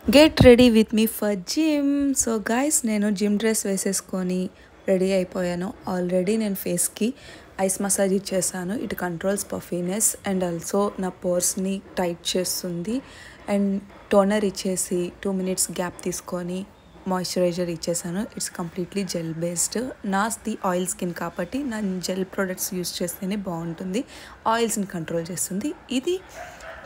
Get ready with me for gym. So guys, నేను gym dress వేసేసుకొని ready అయిపోయాను. Already నేను ఫేస్కి ఐస్ మసాజ్ ఇచ్చేసాను. It controls puffiness and also నా పోర్స్ని టైట్ చేస్తుంది. అండ్ టోనర్ ఇచ్చేసి 2 minutes గ్యాప్ తీసుకొని మాయిశ్చరైజర్ ఇచ్చేసాను. It's completely gel based. నాది ఆయిల్ స్కిన్ కాబట్టి నేను జెల్ ప్రొడక్ట్స్ యూస్ చేస్తేనే బాగుంటుంది. ఆయిల్స్ని కంట్రోల్ చేస్తుంది. ఇది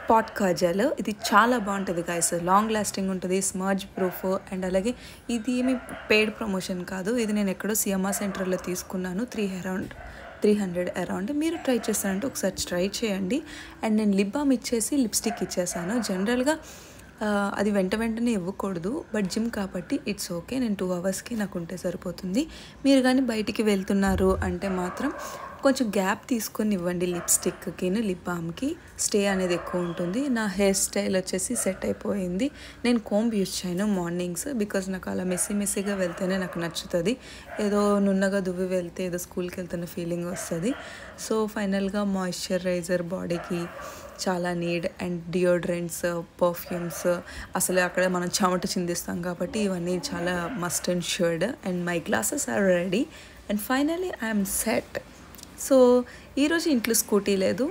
పాట్ కాజల్. ఇది చాలా బాగుంటుంది గైస్, లాంగ్ లాస్టింగ్ ఉంటుంది, స్మర్జ్ ప్రూఫ్. అండ్ అలాగే ఇది ఏమి పెయిడ్ ప్రమోషన్ కాదు. ఇది నేను ఎక్కడో సిఎంఆర్ సెంటర్లో తీసుకున్నాను. 300 అరౌండ్. మీరు ట్రై చేస్తారంటే ఒకసారి ట్రై చేయండి. అండ్ నేను లిప్ బామ్ ఇచ్చేసి లిప్స్టిక్ ఇచ్చేసాను. జనరల్గా అది వెంటనే ఇవ్వకూడదు, బట్ జిమ్ కాబట్టి ఇట్స్ ఓకే. నేను 2 hours నాకు ఉంటే సరిపోతుంది. మీరు కానీ బయటికి వెళ్తున్నారు అంటే మాత్రం కొంచెం గ్యాప్ తీసుకొని ఇవ్వండి. లిప్స్టిక్కి లిప్ బామ్కి స్టే అనేది ఎక్కువ ఉంటుంది. నా హెయిర్ స్టైల్ వచ్చేసి సెట్ అయిపోయింది. నేను కోంబ్ యూజ్ చేయను మార్నింగ్స్, బికాజ్ నాకు అలా మెస్సీగా వెళ్తేనే నాకు నచ్చుతుంది. ఏదో నున్నగా దువ్వి వెళ్తే ఏదో స్కూల్కి వెళ్తున్న ఫీలింగ్ వస్తుంది. సో ఫైనల్గా మాయిశ్చరైజర్ బాడీకి చాలా నీడ్, అండ్ డియోడ్రెంట్స్, పర్ఫ్యూమ్స్, అసలు అక్కడ మనం చెమట చిందిస్తాం కాబట్టి ఇవన్నీ చాలా must and should. And my glasses are ready. And finally I'm set. So ఈరోజు ఇంట్లో స్కూటీ లేదు,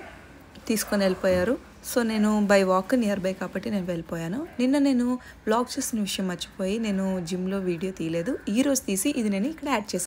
తీసుకొని వెళ్ళిపోయారు. సో నేను బై వాక్ నియర్ బై కాబట్టి నేను వెళ్ళిపోయాను. నిన్న నేను బ్లాగ్ చేసిన విషయం మర్చిపోయి నేను జిమ్లో వీడియో తీయలేదు. ఈరోజు తీసి ఇది నేను ఇక్కడ యాడ్ చేశాను.